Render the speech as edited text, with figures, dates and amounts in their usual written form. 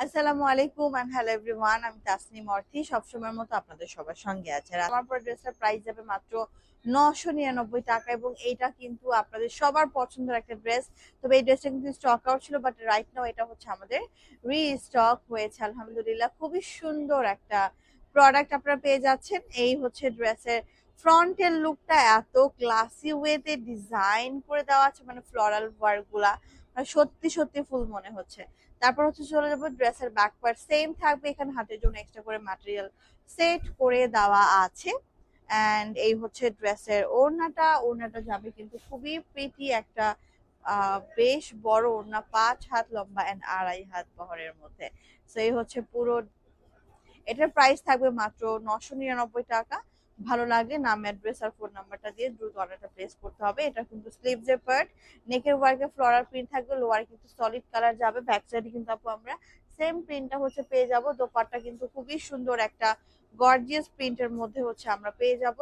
আসসালামু আলাইকুম and hello everyone, আমি তাসনিম অর্থী সবসময়ের মতো আপনাদের সবার সঙ্গে আছে। আর আমার পর ড্রেসের প্রাইস যাবে মাত্র 999 টাকা এবং এইটা কিন্তু আপনাদের সবার পছন্দের একটা ড্রেস। তবে এই ড্রেসটা কিন্তু স্টক আউট ছিল, বাট রাইট নাও এটা হচ্ছে আমাদের রিস্টক হয়েছে আলহামদুলিল্লাহ। খুবই সুন্দর একটা প্রোডাক্ট আপনারা পেয়ে যাচ্ছেন। এই হচ্ছে ড্রেসের ফ্রন্টের লুকটা এত ক্লাসি ওয়েতে ডিজাইন করে দেওয়া আছে, মানে ফ্লোরাল ওয়ার্ক গুলা সত্যি সত্যি ফুল মনে হচ্ছে। তারপর হচ্ছে চলে যাবো ড্রেসের ব্যাক পার্ট, সেম থাকবে, এখানে হাতের জন্য এক্সট্রা করে ম্যাটেরিয়াল সেট করে দেওয়া আছে। এন্ড এই হচ্ছে ড্রেসের ওড়নাটা যাবে কিন্তু খুবই প্রিটি একটা বেশ বড় ওড়না, 5 হাত লম্বা এন্ড 2.5 হাত বহরের মধ্যে। তো এই হচ্ছে পুরো, এটার প্রাইস থাকবে মাত্র 999 টাকা। ভালো লাগলে নাম, অ্যাড্রেস আর ফোন নাম্বারটা দিয়ে দ্রুত অর্ডারটা প্লেস করতে হবে। এটা কিন্তু স্লিভস এর পার্ট, নেকের ওয়ার্কে ফ্লোরাল প্রিন্ট থাকবে, লোয়ার কিন্তু সলিড কালার যাবে, ব্যাক সাইডে কিন্তু আপু আমরা সেম প্রিন্টটা হচ্ছে পেয়ে যাব। দোপাট্টা কিন্তু খুবই সুন্দর একটা গর্জিয়াস প্রিন্টের মধ্যে হচ্ছে আমরা পেয়ে যাব।